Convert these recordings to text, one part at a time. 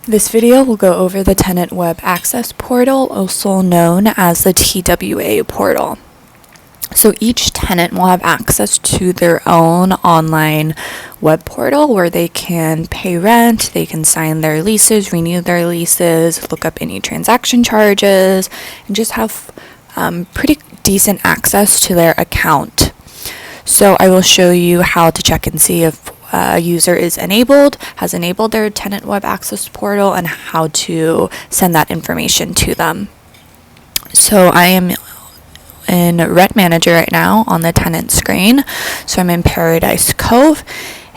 This video will go over the Tenant Web Access Portal, also known as the TWA portal. So each tenant will have access to their own online web portal where they can pay rent, they can sign their leases, renew their leases, look up any transaction charges, and just have pretty decent access to their account. So I will show you how to check and see if a user has enabled their Tenant Web Access Portal, and how to send that information to them. So I am in Rent Manager right now on the tenant screen. So I'm in Paradise Cove,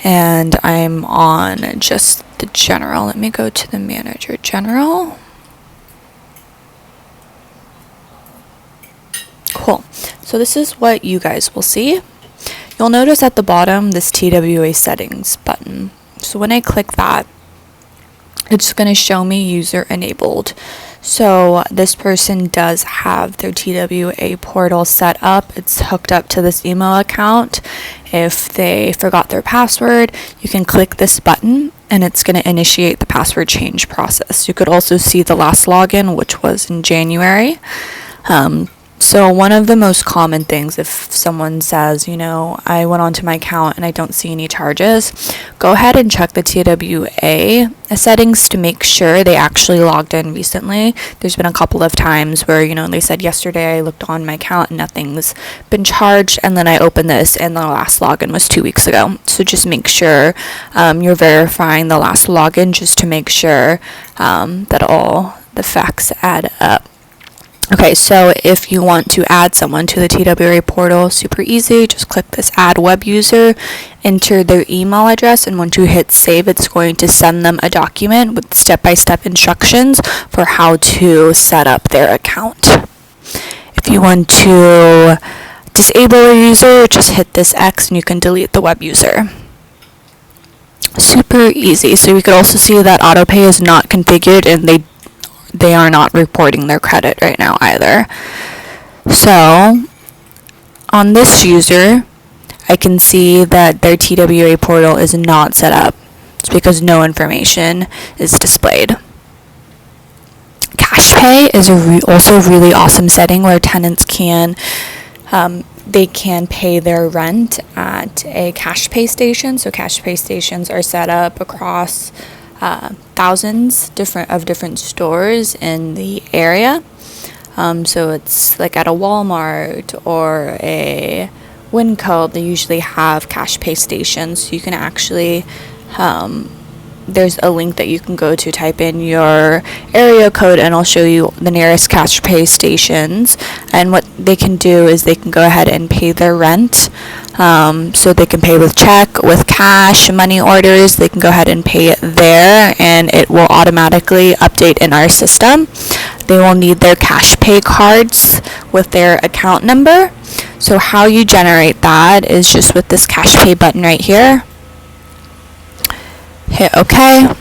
and I'm on just the general. Let me go to the manager general. Cool. So this is what you guys will see. You'll notice at the bottom this TWA settings button. So when I click that, it's going to show me user enabled. So this person does have their TWA portal set up. It's hooked up to this email account. If they forgot their password, you can click this button and it's going to initiate the password change process. You could also see the last login, which was in January. So one of the most common things, if someone says, I went onto my account and I don't see any charges, go ahead and check the TWA settings to make sure they actually logged in recently. There's been a couple of times where, they said yesterday I looked on my account and nothing's been charged, and then I opened this and the last login was 2 weeks ago. So just make sure you're verifying the last login, just to make sure that all the facts add up. Okay, so if you want to add someone to the TWA portal, super easy. Just click this add web user, enter their email address, and once you hit save, it's going to send them a document with step-by-step instructions for how to set up their account. If you want to disable a user, just hit this X and you can delete the web user. Super easy. So you could also see that autopay is not configured, and they are not reporting their credit right now either. So on this user, I can see that their TWA portal is not set up. It's because no information is displayed. CashPay is also a really awesome setting where tenants can pay their rent at a CashPay station. So CashPay stations are set up across thousands of different stores in the area. So it's like at a Walmart or a Winco, they usually have CashPay stations. So you can actually, there's a link that you can go to, type in your area code, and I'll show you the nearest CashPay stations. And what they can do is they can go ahead and pay their rent. So they can pay with check, with cash, money orders. They can go ahead and pay it there, and it will automatically update in our system. They will need their CashPay cards with their account number. So how you generate that is just with this CashPay button right here. Hit OK.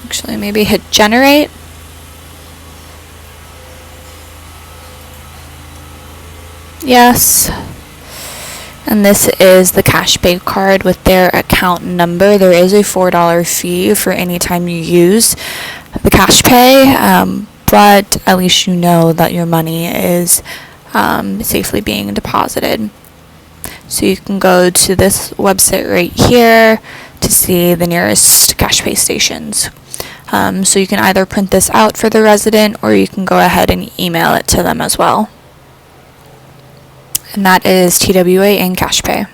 Actually, maybe hit generate. Yes. And this is the CashPay card with their account number. There is a $4 fee for any time you use the CashPay, but at least you know that your money is safely being deposited. So you can go to this website right here to see the nearest CashPay stations. So you can either print this out for the resident, or you can go ahead and email it to them as well. And that is TWA and CashPay.